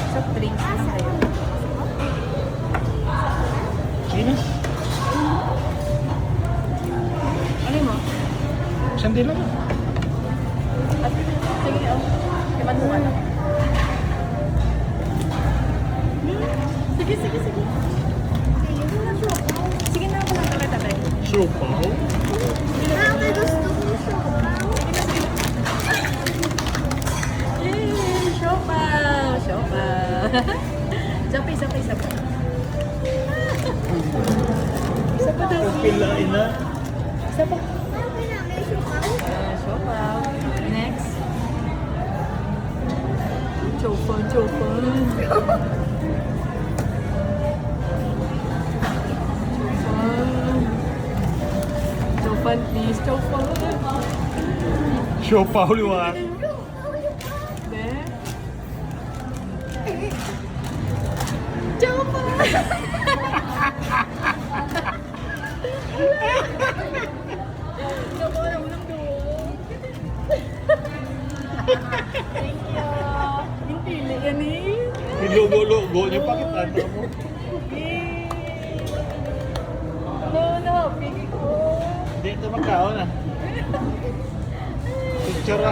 Soft drinks lang kayo. Sino? Ano mo? Sandi lang. At, sige, oh. Iman mo ano? Sige, sige, sige. Sige na ako lang tabi-tabi. Siopaw? Bakit gusto ko siopaw? Yay! Siopaw! Siopaw! Sapi, sapi, sapi. Isa pa daw. Pilain na. Isa pa. Okay na, may siopaw. Siopaw. Next. Chopan, chopan. Chopan, please. Chopan. Siopaw liwat. There. Chopan! Naku, alam mo lang doon. Thank you. Yung pili yan eh. Nilugo-lugo niyo pa kita mo. Yay! No, no, pili ko. Hindi ito magkaon ah. Picture